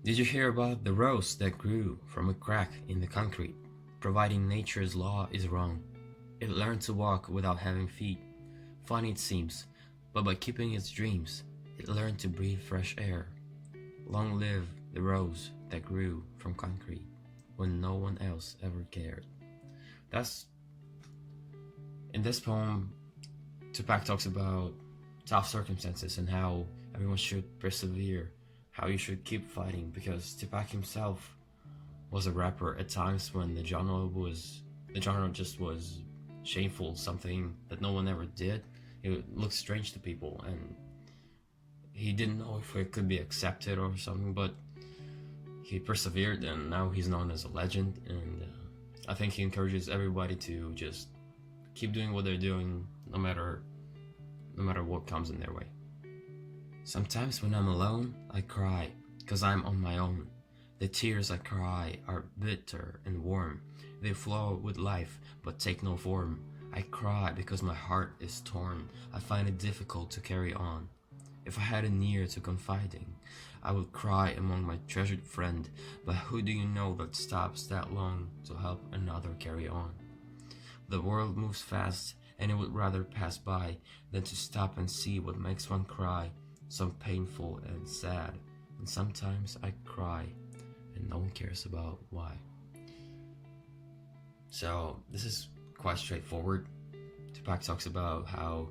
Did you hear about the rose that grew from a crack in the concrete? Providing nature's law is wrong. It learned to walk without having feet. Funny it seems, but by keeping its dreams, it learned to breathe fresh air. Long live the rose that grew from concrete when no one else ever cared. That's in this poem, Tupac talks about tough circumstances and how everyone should persevere, how you should keep fighting, because Tupac himself was a rapper at times when the genre just was shameful, something that no one ever did. It looked strange to people, and he didn't know if it could be accepted or something, but he persevered, and now he's known as a legend. And I think he encourages everybody to just keep doing what they're doing, no matter what comes in their way. Sometimes when I'm alone, I cry, 'cause I'm on my own. The tears I cry are bitter and warm. They flow with life, but take no form. I cry because my heart is torn. I find it difficult to carry on. If I had an ear to confiding, I would cry among my treasured friend. But who do you know that stops that long to help another carry on? The world moves fast, and it would rather pass by than to stop and see what makes one cry. Some painful and sad, and sometimes I cry, and no one cares about why. So this is quite straightforward. Tupac talks about how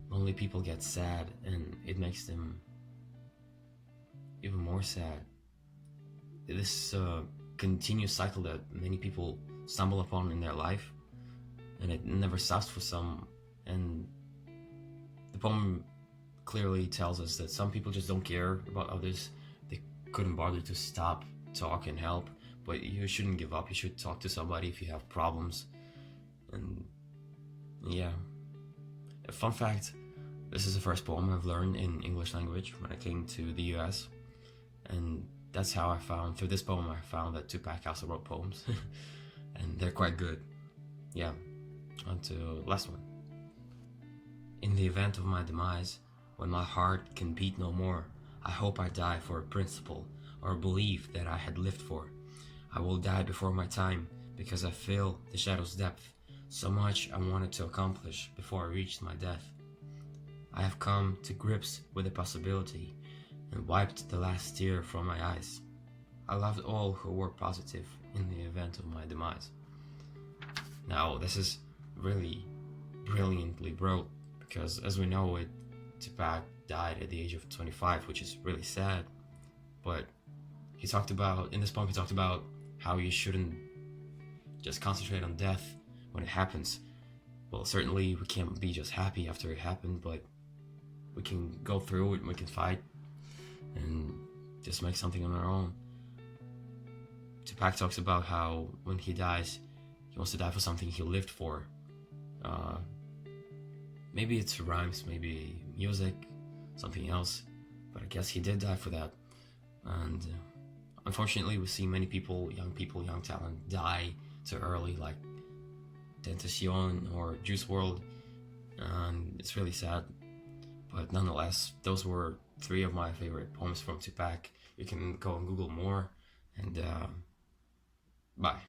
lonely people get sad, and it makes them even more sad. This continuous cycle that many people stumble upon in their life, and it never stops for some. And the poem clearly tells us that some people just don't care about others. They couldn't bother to stop, talk, and help. But you shouldn't give up. You should talk to somebody if you have problems. And yeah, a fun fact, this is the first poem I've learned in English language when I came to the US. And that's how through this poem, I found that Tupac also wrote poems. And they're quite good. Yeah, on to the last one. In the event of my demise, when my heart can beat no more, I hope I die for a principle or a belief that I had lived for. I will die before my time because I feel the shadow's depth. So much I wanted to accomplish before I reached my death. I have come to grips with the possibility and wiped the last tear from my eyes. I loved all who were positive in the event of my demise. Now, this is really brilliantly wrote, because as we know, Tupac died at the age of 25, which is really sad. But in this poem, he talked about how you shouldn't just concentrate on death when it happens. Well, certainly we can't be just happy after it happened, but we can go through it and we can fight and just make something on our own. Tupac talks about how when he dies, he wants to die for something he lived for. Maybe it's rhymes, maybe music, something else, but I guess he did die for that. And unfortunately, we see many people, young talent, die too early, like Tentacion or Juice WRLD, and it's really sad. But nonetheless, those were 3 of my favorite poems from Tupac. You can go and Google more, and bye.